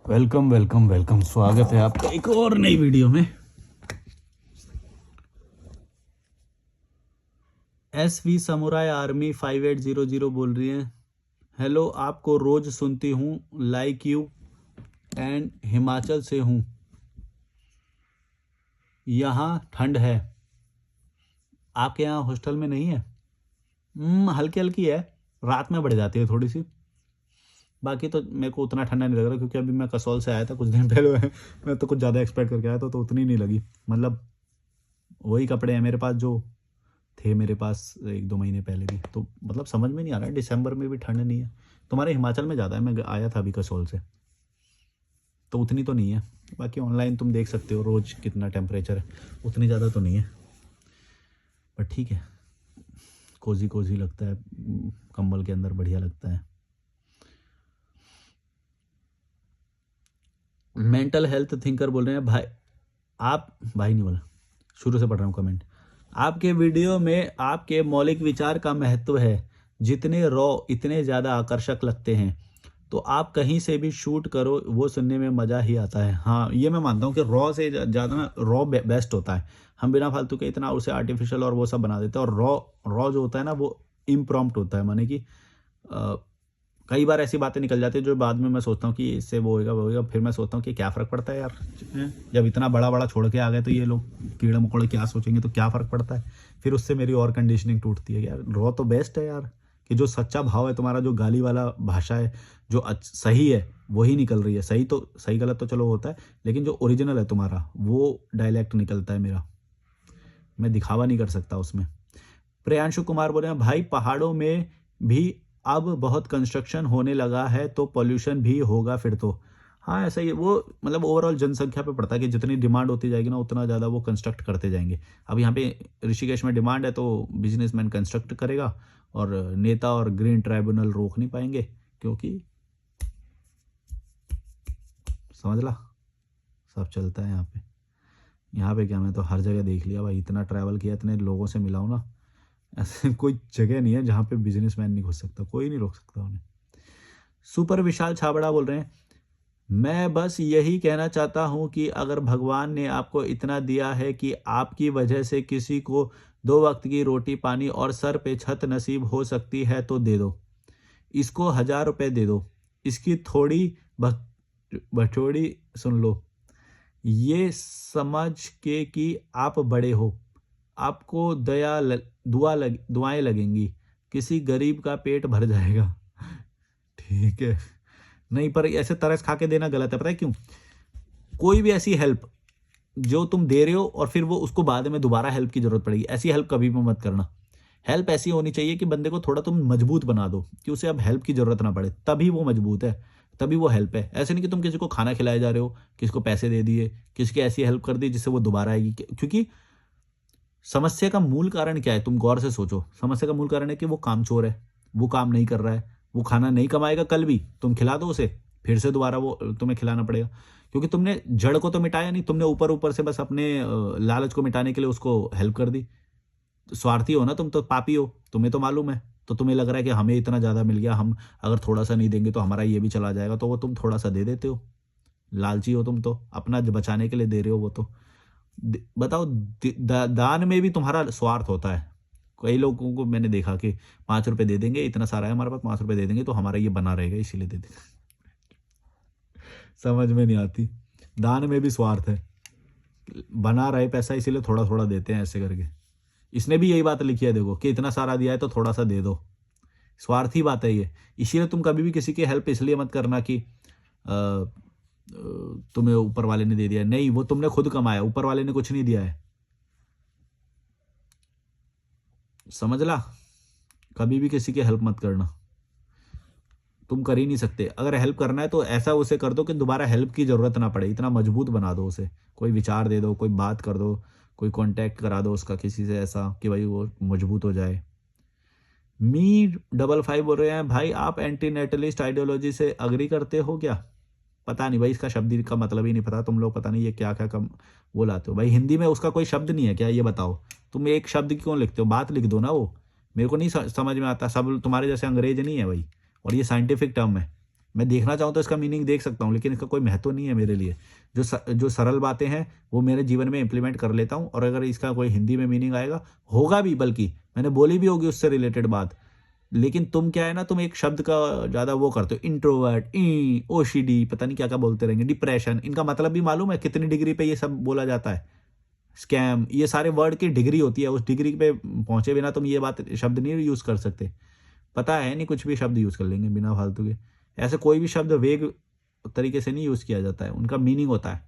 Welcome welcome welcome, स्वागत है आपका एक और नई वीडियो में। SV समुराई आर्मी 5800 बोल रही है। हेलो, आपको रोज सुनती हूँ, लाइक यू एंड हिमाचल से हूँ। यहाँ ठंड है, आपके यहाँ हॉस्टल में नहीं है? हल्की हल्की है, रात में बढ़ जाती है थोड़ी सी। बाकी तो मेरे को उतना ठंडा नहीं लग रहा, क्योंकि अभी मैं कसौल से आया था कुछ दिन पहले। मैं तो कुछ ज़्यादा एक्सपेक्ट करके आया था, तो उतनी नहीं लगी। मतलब वही कपड़े हैं मेरे पास जो थे मेरे पास 1-2 महीने पहले भी। तो मतलब समझ में नहीं आ रहा है, दिसंबर में भी ठंड नहीं है। तुम्हारे हिमाचल में ज़्यादा है, मैं आया था अभी कसौल से, तो उतनी तो नहीं है। बाकी ऑनलाइन तुम देख सकते हो रोज़ कितना टेम्परेचर है, उतनी ज़्यादा तो नहीं है, पर ठीक है, कोजी कोजी लगता है, कंबल के अंदर बढ़िया लगता है। मेंटल हेल्थ थिंकर बोल रहे हैं भाई। आप भाई नहीं बोला, शुरू से पढ़ रहा हूँ कमेंट। आपके वीडियो में आपके मौलिक विचार का महत्व है, जितने रॉ इतने ज़्यादा आकर्षक लगते हैं। तो आप कहीं से भी शूट करो, वो सुनने में मज़ा ही आता है। हाँ, ये मैं मानता हूँ कि रॉ से ज़्यादा ना रॉ बेस्ट होता है। हम बिना फालतू के इतना उसे आर्टिफिशियल और वो सब बना देते हैं, और रॉ रॉ जो होता है ना, वो इम्प्रॉम्प्ट होता है। माने कि कई बार ऐसी बातें निकल जाती है जो बाद में मैं सोचता हूँ कि इससे वो होएगा वो होएगा, फिर मैं सोचता हूँ कि क्या फ़र्क पड़ता है यार। जब इतना बड़ा बड़ा छोड़ के आ गए तो ये लोग कीड़े मकोड़े क्या सोचेंगे, तो क्या फ़र्क पड़ता है। फिर उससे मेरी और कंडीशनिंग टूटती है यार, रॉ तो बेस्ट है यार। कि जो सच्चा भाव है तुम्हारा, जो गाली वाला भाषा है, जो सही है वही निकल रही है। सही तो सही गलत तो चलो होता है, लेकिन जो ओरिजिनल है तुम्हारा वो डायलेक्ट निकलता है मेरा। मैं दिखावा नहीं कर सकता उसमें। प्रियांशु कुमार बोल रहे हैं भाई, पहाड़ों में भी अब बहुत कंस्ट्रक्शन होने लगा है, तो पोल्यूशन भी होगा फिर तो। हाँ, ऐसा ही है वो। मतलब ओवरऑल जनसंख्या पे पड़ता है कि जितनी डिमांड होती जाएगी ना, उतना ज़्यादा वो कंस्ट्रक्ट करते जाएंगे। अब यहाँ पे ऋषिकेश में डिमांड है, तो बिजनेसमैन कंस्ट्रक्ट करेगा, और नेता और ग्रीन ट्राइब्यूनल रोक नहीं पाएंगे, क्योंकि समझ ला, सब चलता है यहाँ पे। यहाँ पे क्या, मैं तो हर जगह देख लिया भाई, इतना ट्रैवल किया, इतने लोगों से मिला हूँ ना, ऐसे कोई जगह नहीं है जहाँ पे बिजनेसमैन नहीं घुस सकता, कोई नहीं रोक सकता उन्हें। सुपर विशाल छाबड़ा बोल रहे हैं, मैं बस यही कहना चाहता हूँ कि अगर भगवान ने आपको इतना दिया है कि आपकी वजह से किसी को 2 वक्त की रोटी पानी और सर पे छत नसीब हो सकती है, तो दे दो इसको, 1000 रुपये दे दो, इसकी थोड़ी बटोड़ी सुन लो, ये समझ के कि आप बड़े हो, आपको दुआएं लगेंगी, किसी गरीब का पेट भर जाएगा। ठीक है, नहीं पर ऐसे तरस खा के देना गलत है, पता है क्यों? कोई भी ऐसी हेल्प जो तुम दे रहे हो और फिर वो उसको बाद में दोबारा हेल्प की जरूरत पड़ेगी, ऐसी हेल्प कभी भी मत करना। हेल्प ऐसी होनी चाहिए कि बंदे को थोड़ा तुम मजबूत बना दो, कि उसे अब हेल्प की जरूरत ना पड़े, तभी वो मजबूत है, तभी वो हेल्प है। ऐसे नहीं कि तुम किसी को खाना खिलाए जा रहे हो, किसी को पैसे दे दिए, किसी की ऐसी हेल्प कर दी जिससे वो दोबारा आएगी। क्योंकि समस्या का मूल कारण क्या है, तुम गौर से सोचो। समस्या का मूल कारण है कि वो कामचोर है, वो काम नहीं कर रहा है, वो खाना नहीं कमाएगा कल भी, तुम खिला दो उसे, फिर से दोबारा वो तुम्हें खिलाना पड़ेगा। क्योंकि तुमने जड़ को तो मिटाया नहीं, तुमने ऊपर ऊपर से बस अपने लालच को मिटाने के लिए उसको हेल्प कर दी। स्वार्थी हो ना तुम, तो पापी हो, तुम्हें तो मालूम है। तो तुम्हें लग रहा है कि हमें इतना ज़्यादा मिल गया, हम अगर थोड़ा सा नहीं देंगे तो हमारा ये भी चला जाएगा, तो वो तुम थोड़ा सा दे देते हो। लालची हो तुम, तो अपना बचाने के लिए दे रहे हो वो तो। बताओ, दान में भी तुम्हारा स्वार्थ होता है। कई लोगों को मैंने देखा कि 5 रुपए दे देंगे, इतना सारा है हमारे पास, 5 रुपए दे देंगे तो हमारा ये बना रहेगा, इसीलिए दे देंगे। समझ में नहीं आती, दान में भी स्वार्थ है। बना रहे पैसा, इसीलिए थोड़ा थोड़ा देते हैं ऐसे करके। इसने भी यही बात लिखी है, देखो कि इतना सारा दिया है तो थोड़ा सा दे दो। स्वार्थी बात है ये। इसीलिए तुम कभी भी किसी की हेल्प इसलिए मत करना कि तुम्हें ऊपर वाले ने दे दिया, नहीं, वो तुमने खुद कमाया, ऊपर वाले ने कुछ नहीं दिया है। समझ ला, कभी भी किसी की हेल्प मत करना, तुम कर ही नहीं सकते। अगर हेल्प करना है तो ऐसा उसे कर दो कि दोबारा हेल्प की जरूरत ना पड़े, इतना मजबूत बना दो उसे। कोई विचार दे दो, कोई बात कर दो, कोई कांटेक्ट करा दो उसका किसी से, ऐसा कि भाई वो मजबूत हो जाए। मी55 बोल रहे हैं, भाई आप एंटी नेटलिस्ट आइडियोलॉजी से अग्री करते हो क्या? पता नहीं भाई, इसका शब्द का मतलब ही नहीं पता। तुम लोग पता नहीं ये क्या क्या कम वो लाते हो भाई। हिंदी में उसका कोई शब्द नहीं है क्या, ये बताओ। तुम एक शब्द क्यों लिखते हो, बात लिख दो ना। वो मेरे को नहीं समझ में आता। सब तुम्हारे जैसे अंग्रेज नहीं है भाई, और ये साइंटिफिक टर्म है। मैं देखना चाहूँ तो इसका मीनिंग देख सकता हूँ, लेकिन इसका कोई महत्व नहीं है मेरे लिए। जो सरल बातें हैं वो मेरे जीवन में इम्प्लीमेंट कर लेता हूँ, और अगर इसका कोई हिंदी में मीनिंग आएगा, होगा भी, बल्कि मैंने बोली भी होगी उससे रिलेटेड बात। लेकिन तुम क्या है ना, तुम एक शब्द का ज़्यादा वो करते हो, इंट्रोवर्ट, ओसीडी, पता नहीं क्या-क्या बोलते रहेंगे, डिप्रेशन, इनका मतलब भी मालूम है कितनी डिग्री पे ये सब बोला जाता है? स्कैम, ये सारे वर्ड की डिग्री होती है, उस डिग्री पे पहुँचे बिना तुम ये बात शब्द नहीं यूज़ कर सकते। पता है नहीं, कुछ भी शब्द यूज़ कर लेंगे बिना फालतू के। ऐसे कोई भी शब्द वेग तरीके से नहीं यूज़ किया जाता है, उनका मीनिंग होता है।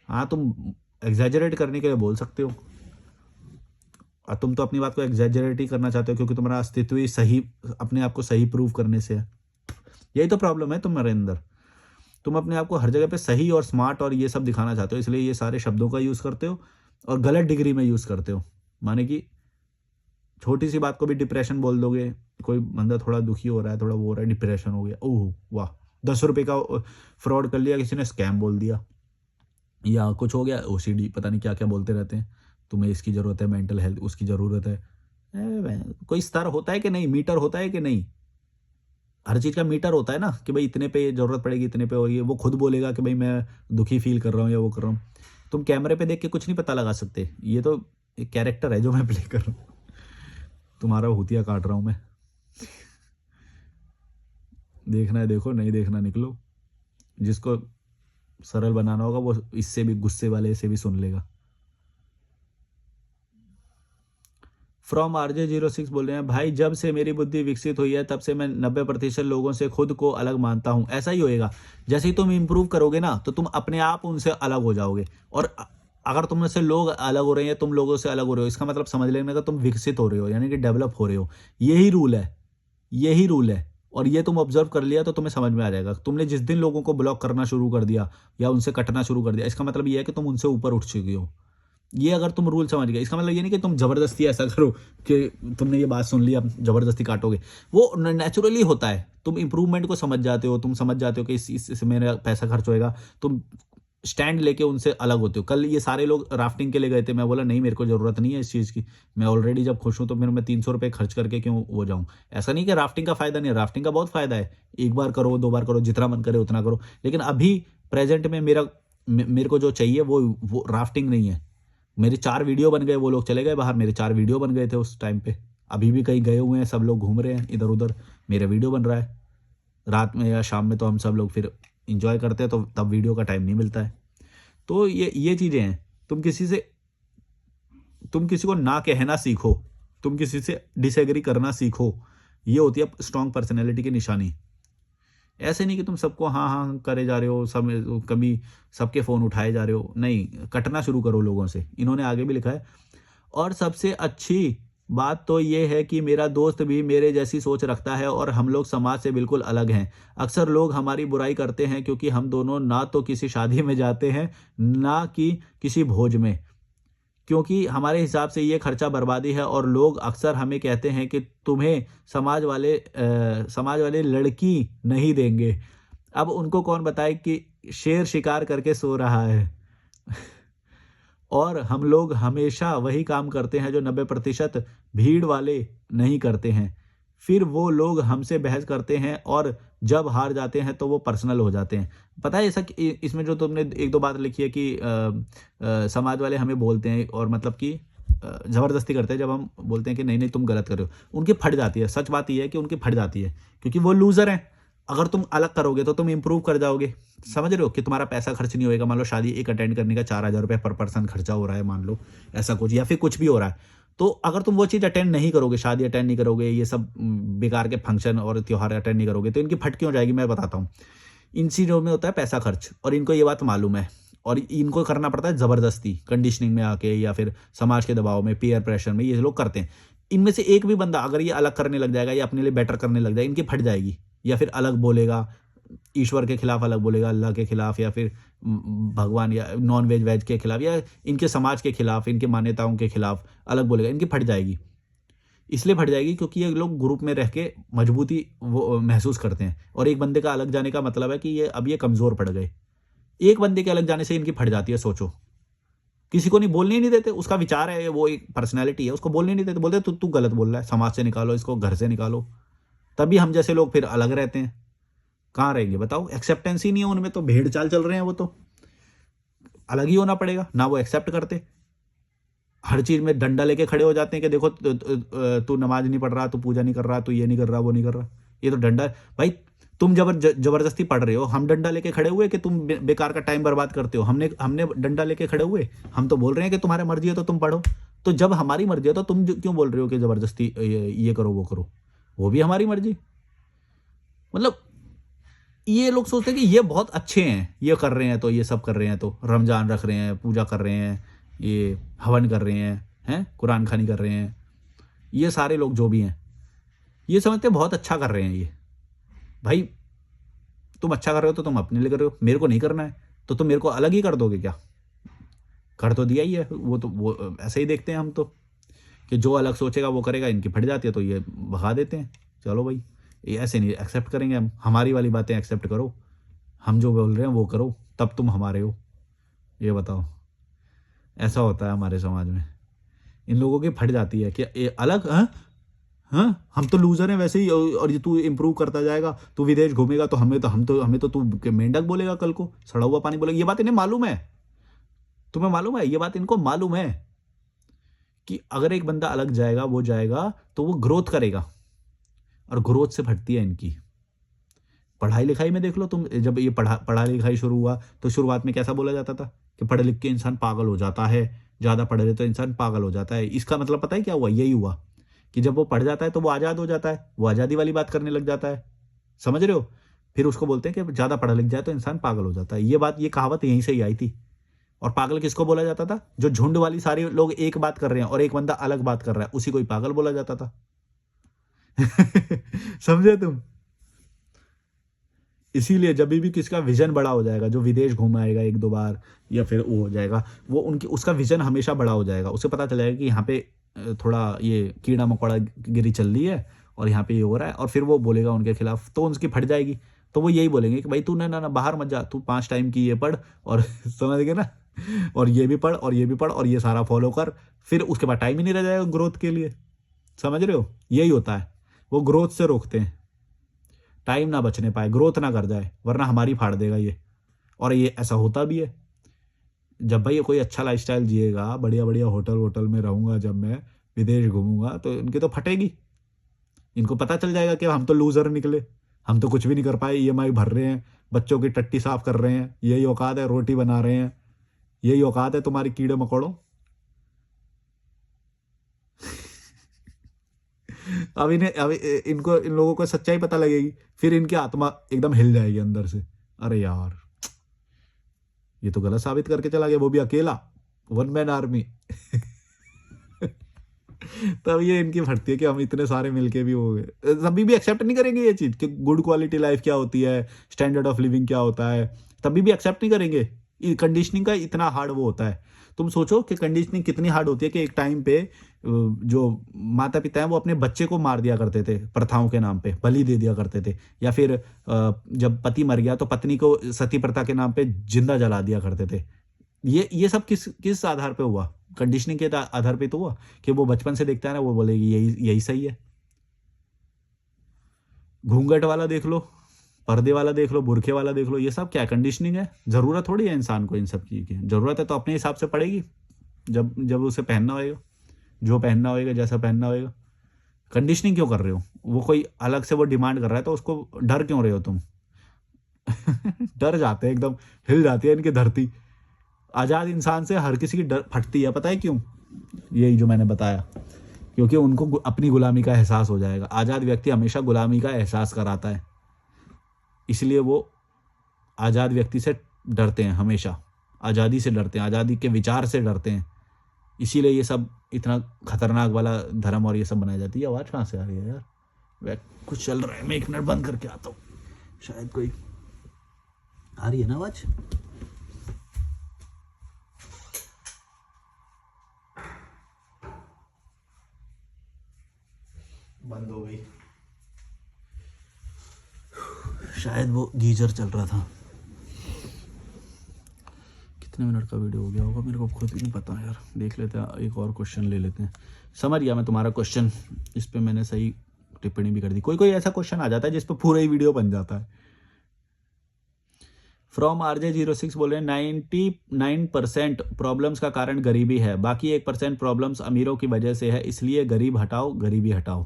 हाँ, तुम एक्ज़ैजरेट करने के लिए बोल सकते हो। तुम तो अपनी बात को एक्ज़ैजरेट ही करना चाहते हो, क्योंकि तुम्हारा अस्तित्व ही सही, अपने आप को सही प्रूव करने से है। यही तो प्रॉब्लम है तुम्हारे अंदर। तुम अपने आप को हर जगह पे सही और स्मार्ट और ये सब दिखाना चाहते हो, इसलिए ये सारे शब्दों का यूज़ करते हो और गलत डिग्री में यूज़ करते हो। माने कि छोटी-सी बात को भी डिप्रेशन बोल दोगे, कोई बंदा थोड़ा दुखी हो रहा है, थोड़ा वो हो रहा है, डिप्रेशन हो गया, ओह वाह! ₹10 का फ्रॉड कर लिया, किसी ने स्कैम बोल दिया, या कुछ हो गया, ओसीडी, पता नहीं क्या-क्या बोलते रहते हैं। तुम्हें इसकी ज़रूरत है, मेंटल हेल्थ उसकी ज़रूरत है। कोई स्तर होता है कि नहीं? मीटर होता है कि नहीं? हर चीज़ का मीटर होता है ना, कि भाई इतने पे ज़रूरत पड़ेगी, इतने पे, और ये वो खुद बोलेगा कि भाई मैं दुखी फ़ील कर रहा हूँ या वो कर रहा हूँ। तुम कैमरे पे देख के कुछ नहीं पता लगा सकते। ये तो एक कैरेक्टर है जो मैं प्ले कर रहा हूँ। तुम्हारा भूतिया काट रहा हूँ मैं। देखना है देखो, नहीं देखना निकलो। जिसको सरल बनाना होगा वो इससे भी गुस्से वाले से भी सुन लेगा। फ्रॉम RJ06 बोल रहे हैं, भाई जब से मेरी बुद्धि विकसित हुई है तब से मैं 90% लोगों से खुद को अलग मानता हूँ। ऐसा ही होएगा, जैसे ही तुम इम्प्रूव करोगे ना तो तुम अपने आप उनसे अलग हो जाओगे। और अगर तुम में से लोग अलग हो रहे हैं, तुम लोगों से अलग हो रहे हो, इसका मतलब समझ लेने का तुम विकसित हो रहे हो, यानी कि डेवलप हो रहे हो। यही रूल है, यही रूल है। और ये तुम ऑब्जर्व कर लिया तो तुम्हें समझ में आ जाएगा। तुमने जिस दिन लोगों को ब्लॉक करना शुरू कर दिया या उनसे कटना शुरू कर दिया, इसका मतलब ये है कि तुम उनसे ऊपर उठ चुके हो। ये अगर तुम रूल समझ गए, इसका मतलब ये नहीं कि तुम ज़बरदस्ती ऐसा करो कि तुमने ये बात सुन ली अब ज़बरदस्ती काटोगे। वो नेचुरली होता है। तुम इम्प्रूवमेंट को समझ जाते हो, तुम समझ जाते हो कि इससे मेरा पैसा खर्च होएगा। तुम स्टैंड लेके उनसे अलग होते हो। कल ये सारे लोग राफ्टिंग के लिए गए थे, मैं बोला नहीं मेरे को ज़रूरत नहीं है इस चीज़ की। मैं ऑलरेडी जब खुश हूँ तो फिर मैं ₹300 खर्च करके क्यों वो जाऊँ। ऐसा नहीं कि राफ्टिंग का फ़ायदा नहीं है, राफ्टिंग का बहुत फ़ायदा है। एक बार करो, 2 बार करो, जितना मन करे उतना करो। लेकिन अभी प्रेज़ेंट में मेरे को जो चाहिए वो राफ्टिंग नहीं है। मेरे 4 वीडियो बन गए, वो लोग चले गए बाहर, मेरे 4 वीडियो बन गए थे उस टाइम पे। अभी भी कहीं गए हुए हैं, सब लोग घूम रहे हैं इधर-उधर, मेरा वीडियो बन रहा है। रात में या शाम में तो हम सब लोग फिर एन्जॉय करते हैं, तो तब वीडियो का टाइम नहीं मिलता है। तो ये चीज़ें हैं। तुम किसी को ना कहना सीखो, तुम किसी से डिसएग्री करना सीखो। ये होती है स्ट्रॉन्ग पर्सनैलिटी की निशानी। ऐसे नहीं कि तुम सबको हाँ, हाँ करे जा रहे हो, सब कभी सबके फ़ोन उठाए जा रहे हो। नहीं, कटना शुरू करो लोगों से। इन्होंने आगे भी लिखा है, और सबसे अच्छी बात तो ये है कि मेरा दोस्त भी मेरे जैसी सोच रखता है और हम लोग समाज से बिल्कुल अलग हैं। अक्सर लोग हमारी बुराई करते हैं क्योंकि हम दोनों ना तो किसी शादी में जाते हैं, ना कि किसी भोज में। क्योंकि हमारे हिसाब से ये खर्चा बर्बादी है, और लोग अक्सर हमें कहते हैं कि तुम्हें समाज वाले लड़की नहीं देंगे। अब उनको कौन बताए कि शेर शिकार करके सो रहा है। और हम लोग हमेशा वही काम करते हैं जो 90% भीड़ वाले नहीं करते हैं। फिर वो लोग हमसे बहस करते हैं और जब हार जाते हैं तो वो पर्सनल हो जाते हैं। पता है ऐसा कि इसमें जो तुमने 1-2 बात लिखी है कि समाज वाले हमें बोलते हैं, और मतलब कि ज़बरदस्ती करते हैं जब हम बोलते हैं कि नहीं, नहीं तुम गलत कर रहे हो। उनकी फट जाती है, सच बात ये है कि उनकी फट जाती है, क्योंकि वो लूज़र हैं। अगर तुम अलग करोगे तो तुम इम्प्रूव कर जाओगे। समझ रहे हो कि तुम्हारा पैसा खर्च नहीं होएगा। मान लो शादी एक अटेंड करने का ₹4000 पर पर्सन खर्चा हो रहा है, मान लो ऐसा कुछ, या फिर कुछ भी हो रहा है। तो अगर तुम वो चीज़ अटेंड नहीं करोगे, शादी अटेंड नहीं करोगे, ये सब बेकार के फंक्शन और त्योहार अटेंड नहीं करोगे, तो इनकी फट क्यों जाएगी, मैं बताता हूँ। इन चीज़ों में होता है पैसा खर्च, और इनको ये बात मालूम है, और इनको करना पड़ता है ज़बरदस्ती, कंडीशनिंग में आके या फिर समाज के दबाव में, पीयर प्रेशर में, ये लोग करते हैं। इनमें से एक भी बंदा अगर ये अलग करने लग जाएगा या अपने लिए बेटर करने लग जाएगा, इनकी फट जाएगी। या फिर अलग बोलेगा, ईश्वर के खिलाफ अलग बोलेगा, अल्लाह के खिलाफ, या फिर भगवान या नॉन वेज वेज के खिलाफ, या इनके समाज के खिलाफ, इनकी मान्यताओं के खिलाफ अलग बोलेगा, इनकी फट जाएगी। इसलिए फट जाएगी क्योंकि ये लोग ग्रुप में रह के मजबूती वो महसूस करते हैं, और एक बंदे का अलग जाने का मतलब है कि ये कमज़ोर पड़ गए। एक बंदे के अलग जाने से इनकी फट जाती है, सोचो। किसी को नहीं बोलने ही नहीं देते, उसका विचार है, वो एक पर्सनैलिटी है, उसको बोलने नहीं देते, बोलते तू गलत बोल रहा है, समाज से निकालो इसको, घर से निकालो। तभी हम जैसे लोग फिर अलग रहते हैं। कहाँ रहेंगे बताओ? एक्सेप्टेंस ही नहीं है उनमें, तो भेड़ चाल चल रहे हैं वो, तो अलग ही होना पड़ेगा ना, वो एक्सेप्ट करते। हर चीज में डंडा लेके खड़े हो जाते हैं कि देखो तू नमाज नहीं पढ़ रहा, तू पूजा नहीं कर रहा, तू ये नहीं कर रहा, वो नहीं कर रहा। ये तो डंडा भाई, तुम जबरदस्ती पढ़ रहे हो, हम डंडा लेके खड़े हुए कि तुम बेकार का टाइम बर्बाद करते हो? हमने डंडा लेके खड़े हुए? हम तो बोल रहे हैं कि तुम्हारी मर्जी है तो तुम पढ़ो। तो जब हमारी मर्जी है तो तुम क्यों बोल रहे हो कि जबरदस्ती ये करो वो करो? वो भी हमारी मर्जी। मतलब ये लोग सोचते हैं कि ये बहुत अच्छे हैं, ये कर रहे हैं तो, ये सब कर रहे हैं तो, रमजान रख रहे हैं, पूजा कर रहे हैं, ये हवन कर रहे हैं कुरान खानी कर रहे हैं, ये सारे लोग जो भी हैं ये समझते हैं बहुत अच्छा कर रहे हैं ये। भाई तुम अच्छा कर रहे हो तो तुम अपने लिए कर रहे हो, मेरे को नहीं करना है तो तुम मेरे को अलग ही कर दोगे क्या? कर तो दिया ही है। वो ऐसे ही देखते हैं हम तो, कि जो अलग सोचेगा वो करेगा, इनकी फट जाती है तो ये भगा देते हैं। चलो भाई, ये ऐसे नहीं एक्सेप्ट करेंगे हम, हमारी वाली बातें एक्सेप्ट करो, हम जो बोल रहे हैं वो करो, तब तुम हमारे हो। ये बताओ, ऐसा होता है हमारे समाज में। इन लोगों की फट जाती है कि ये अलग, हाँ हाँ, हम तो लूजर हैं वैसे ही, और ये तू इम्प्रूव करता जाएगा, तू विदेश घूमेगा तो हमें तो तू मेंढक बोलेगा, कल को सड़ा हुआ पानी बोलेगा। ये बात इन्हें मालूम है, तुम्हें मालूम है, ये बात इनको मालूम है कि अगर एक बंदा अलग जाएगा, वो जाएगा तो वो ग्रोथ करेगा, और ग्रोथ से फटती है इनकी। पढ़ाई लिखाई में देख लो तुम, जब ये पढ़ाई लिखाई शुरू हुआ तो शुरुआत में कैसा बोला जाता था कि पढ़ लिख के इंसान पागल हो जाता है, ज़्यादा पढ़ ले तो इंसान पागल हो जाता है। इसका मतलब पता है क्या हुआ? यही हुआ कि जब वो पढ़ जाता है तो वो आज़ाद हो जाता है, वो आज़ादी वाली बात करने लग जाता है। समझ रहे हो? फिर उसको बोलते हैं कि ज़्यादा पढ़ लिख जाए तो इंसान पागल हो जाता है। ये कहावत यहीं से ही आई थी। और पागल किसको बोला जाता था? जो झुंड वाली सारे लोग एक बात कर रहे हैं और एक बंदा अलग बात कर रहा है, उसी को ही पागल बोला जाता था। समझे तुम? इसीलिए जब भी किसका विजन बड़ा हो जाएगा, जो विदेश घूम आएगा एक दो बार या फिर वो हो जाएगा, वो उसका विजन हमेशा बड़ा हो जाएगा। उसे पता चल जाएगा कि यहाँ पे थोड़ा ये कीड़ा मकोड़ा गिरी चल रही है और यहाँ पे ये हो रहा है, और फिर वो बोलेगा उनके खिलाफ, तो उनकी फट जाएगी। तो वो यही बोलेंगे कि भाई तू ना ना बाहर मत जा, तू 5 टाइम की ये पढ़, और समझ गए ना, और ये भी पढ़ और ये भी पढ़ और ये सारा फॉलो कर। फिर उसके बाद टाइम ही नहीं रह जाएगा ग्रोथ के लिए। समझ रहे हो? यही होता है, वो ग्रोथ से रोकते हैं, टाइम ना बचने पाए, ग्रोथ ना कर जाए, वरना हमारी फाड़ देगा ये। और ये ऐसा होता भी है। जब भाई ये कोई अच्छा लाइफस्टाइल जिएगा, बढ़िया बढ़िया होटल वोटल में रहूंगा, जब मैं विदेश घूमूंगा तो इनकी तो फटेगी। इनको पता चल जाएगा कि हम तो लूजर निकले, हम तो कुछ भी नहीं कर पाए, ईएमआई भर रहे हैं, बच्चों की टट्टी साफ कर रहे हैं, यही औकात है, रोटी बना रहे हैं, यही औकात है तुम्हारी कीड़े मकोड़ों। अब इनको, इन लोगों को सच्चाई पता लगेगी, फिर इनकी आत्मा एकदम हिल जाएगी अंदर से। अरे यार, ये तो गलत साबित करके चला गया, वो भी अकेला, 1 मैन आर्मी। तब ये इनकी फटती है कि हम इतने सारे मिलके भी हो गए, तभी भी एक्सेप्ट नहीं करेंगे ये चीज कि गुड क्वालिटी लाइफ क्या होती है, स्टैंडर्ड ऑफ लिविंग क्या होता है, तभी भी एक्सेप्ट नहीं करेंगे। कंडीशनिंग का इतना हार्ड वो होता है। तुम सोचो कि कंडीशनिंग कितनी हार्ड होती है कि एक टाइम पे जो माता पिता हैं वो अपने बच्चे को मार दिया करते थे, प्रथाओं के नाम पे बलि दे दिया करते थे, या फिर जब पति मर गया तो पत्नी को सती प्रथा के नाम पे जिंदा जला दिया करते थे। ये सब किस आधार पे हुआ? कंडीशनिंग के आधार पे तो हुआ कि वो बचपन से देखता है ना, वो बोलेगी यही यही सही है। घूंघट वाला देख लो, पर्दे वाला देख लो, बुरखे वाला देख लो, ये सब क्या कंडीशनिंग है? जरूरत थोड़ी है इंसान को इन सब की, जरूरत है तो अपने हिसाब से पड़ेगी, जब जब उसे पहनना होएगा, जो पहनना होएगा, जैसा पहनना होएगा। कंडीशनिंग क्यों कर रहे हो? वो कोई अलग से वो डिमांड कर रहा है तो उसको डर क्यों रहे हो तुम? डर जाते हैं, एकदम हिल जाती है इनकी धरती। आजाद इंसान से हर किसी की डर फटती है, पता है क्यों? यही जो मैंने बताया, क्योंकि उनको अपनी गुलामी का एहसास हो जाएगा। आजाद व्यक्ति हमेशा गुलामी का एहसास कराता है, इसलिए वो आजाद व्यक्ति से डरते हैं, हमेशा आज़ादी से डरते हैं, आज़ादी के विचार से डरते हैं। इसीलिए ये सब इतना खतरनाक वाला धर्म और ये सब बनाई जाती है। आवाज़ कहाँ से आ रही है यार? वह कुछ चल रहा है, मैं 1 मिनट बंद करके आता हूँ, शायद कोई आ रही है ना आवाज़। बंद हो गई, शायद वो गीजर चल रहा था। कितने मिनट का वीडियो हो गया होगा मेरे को खुद ही नहीं पता यार। देख लेते हैं, एक और क्वेश्चन ले लेते हैं। समझ गया मैं तुम्हारा क्वेश्चन, इस पे मैंने सही टिप्पणी भी कर दी। कोई कोई ऐसा क्वेश्चन आ जाता है जिस पे पूरा ही वीडियो बन जाता है, फ्रॉम RJ06 बोल रहे हैं 99% प्रॉब्लम्स का कारण गरीबी है, बाकी 1% प्रॉब्लम्स अमीरों की वजह से है, इसलिए गरीब हटाओ, गरीबी हटाओ।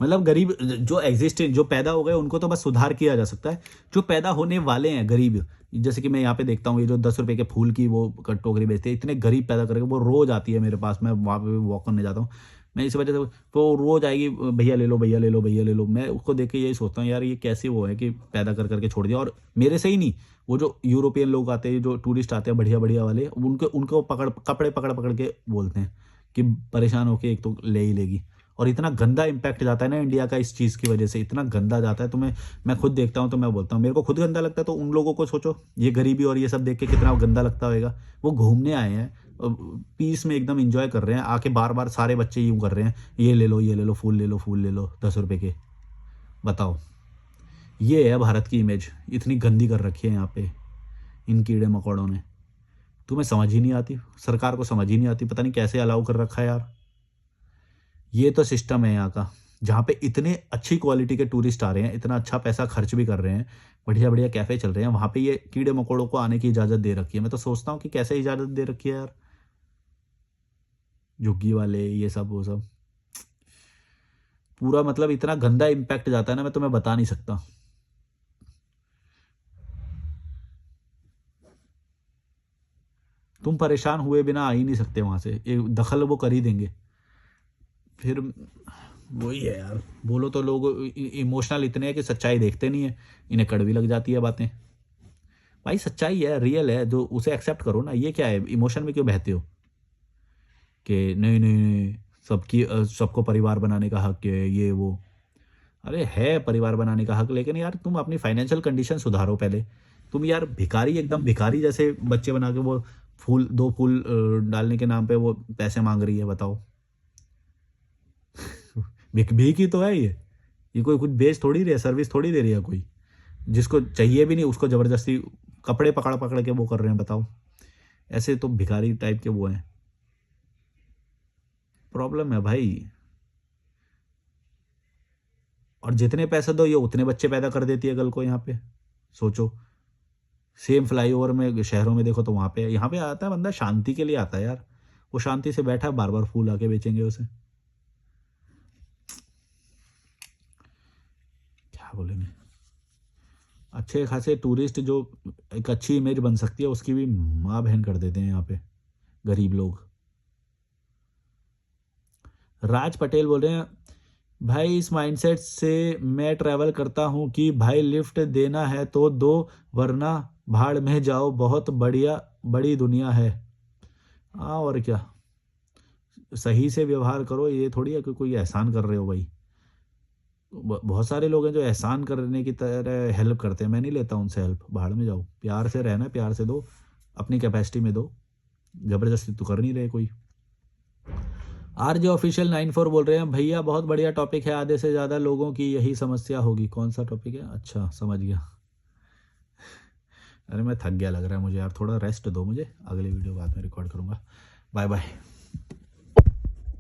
मतलब गरीब जो एग्जिस्टेंट जो पैदा हो गए उनको तो बस सुधार किया जा सकता है, जो पैदा होने वाले हैं गरीब, जैसे कि मैं यहाँ पे देखता हूँ ये जो 10 रुपए के फूल की वो टोकरी बेचते हैं, इतने गरीब पैदा करके वो रोज आती है मेरे पास, मैं वहाँ पे वॉक करने जाता हूँ, मैं इस वजह से वो रोज आएगी, भैया ले लो भैया ले लो भैया ले लो, मैं उसको देख के यही सोचता हूँ यार ये कैसे वो है कि पैदा कर करके छोड़ दिया। और मेरे से ही नहीं, वो जो यूरोपियन लोग आते हैं जो टूरिस्ट आते हैं बढ़िया बढ़िया वाले, उनको उनको कपड़े पकड़ पकड़ के बोलते हैं कि परेशान होके एक तो ले ही लेगी। और इतना गंदा इम्पैक्ट जाता है ना इंडिया का इस चीज़ की वजह से, इतना गंदा जाता है, तो मैं खुद देखता हूँ तो मैं बोलता हूँ मेरे को खुद गंदा लगता है, तो उन लोगों को सोचो ये गरीबी और ये सब देख के कितना गंदा लगता होगा। वो घूमने आए हैं, पीस में एकदम इंजॉय कर रहे हैं, आके बार बार सारे बच्चे यूँ कर रहे हैं, ये ले लो ये ले लो फूल ले लो फूल ले लो 10 रुपए के। बताओ, ये है भारत की इमेज, इतनी गंदी कर रखी है यहाँ पे इन कीड़े मकोड़ों ने। तुम्हें समझ ही नहीं आती, सरकार को समझ ही नहीं आती, पता नहीं कैसे अलाउ कर रखा है यार। ये तो सिस्टम है यहाँ का, जहाँ पे इतने अच्छी क्वालिटी के टूरिस्ट आ रहे हैं, इतना अच्छा पैसा खर्च भी कर रहे हैं, बढ़िया बढ़िया कैफ़े चल रहे हैं, वहाँ पे ये कीड़े मकोड़ों को आने की इजाज़त दे रखी है। मैं तो सोचता हूँ कि कैसे इजाज़त दे रखी है यार, झुग्गी वाले ये सब वो सब, पूरा मतलब इतना गंदा इम्पैक्ट जाता है ना, मैं तुम्हें बता नहीं सकता। तुम परेशान हुए बिना आ ही नहीं सकते वहाँ से, एक दखल वो कर ही देंगे। फिर वही है यार, बोलो तो लोग इमोशनल इतने हैं कि सच्चाई देखते नहीं है, इन्हें कड़वी लग जाती है बातें। भाई सच्चाई है, रियल है, जो उसे एक्सेप्ट करो ना, ये क्या है इमोशन में क्यों बहते हो कि नहीं नहीं नहीं सबकी सबको परिवार बनाने का हक है ये वो। अरे है परिवार बनाने का हक, लेकिन यार तुम अपनी फाइनेंशियल कंडीशन सुधारो पहले। तुम यार भिखारी, एकदम भिखारी जैसे बच्चे बना के वो फूल दो फूल डालने के नाम पे वो पैसे मांग रही है, बताओ। भीख ही तो है ये कोई कुछ बेच थोड़ी रही है, सर्विस थोड़ी दे रही है कोई, जिसको चाहिए भी नहीं उसको जबरदस्ती कपड़े पकड़ पकड़ के वो कर रहे हैं, बताओ। ऐसे तो भिखारी टाइप के वो हैं, प्रॉब्लम है भाई। और जितने पैसे दो ये उतने बच्चे पैदा कर देती है कल को यहाँ पे, सोचो। सेम फ्लाईओवर में शहरों में देखो तो वहाँ पे, यहाँ पे आता है बंदा शांति के लिए आता है यार, वो शांति से बैठा है, बार बार फूल आके बेचेंगे उसे, क्या बोलेंगे। अच्छे खासे टूरिस्ट जो एक अच्छी इमेज बन सकती है उसकी भी माँ बहन कर देते हैं यहाँ पे गरीब लोग। राज पटेल बोल रहे हैं भाई इस माइंडसेट से मैं ट्रैवल करता हूँ कि भाई लिफ्ट देना है तो दो, वरना भाड़ में जाओ, बहुत बढ़िया बड़ी दुनिया है। हाँ और क्या, सही से व्यवहार करो, ये थोड़ी है कि कोई एहसान कर रहे हो भाई। बहुत सारे लोग हैं जो एहसान करने की तरह हेल्प करते हैं, मैं नहीं लेता उनसे हेल्प, भाड़ में जाओ, प्यार से रहना है प्यार से दो, अपनी कैपेसिटी में दो, जबरदस्ती तो कर नहीं रहे कोई। RJ ऑफिशियल 94 बोल रहे हैं भैया बहुत बढ़िया टॉपिक है, आधे से ज़्यादा लोगों की यही समस्या होगी। कौन सा टॉपिक है, अच्छा समझ गया। अरे मैं थक गया लग रहा है मुझे यार, थोड़ा रेस्ट दो मुझे, अगली वीडियो बाद में रिकॉर्ड करूँगा। Bye bye.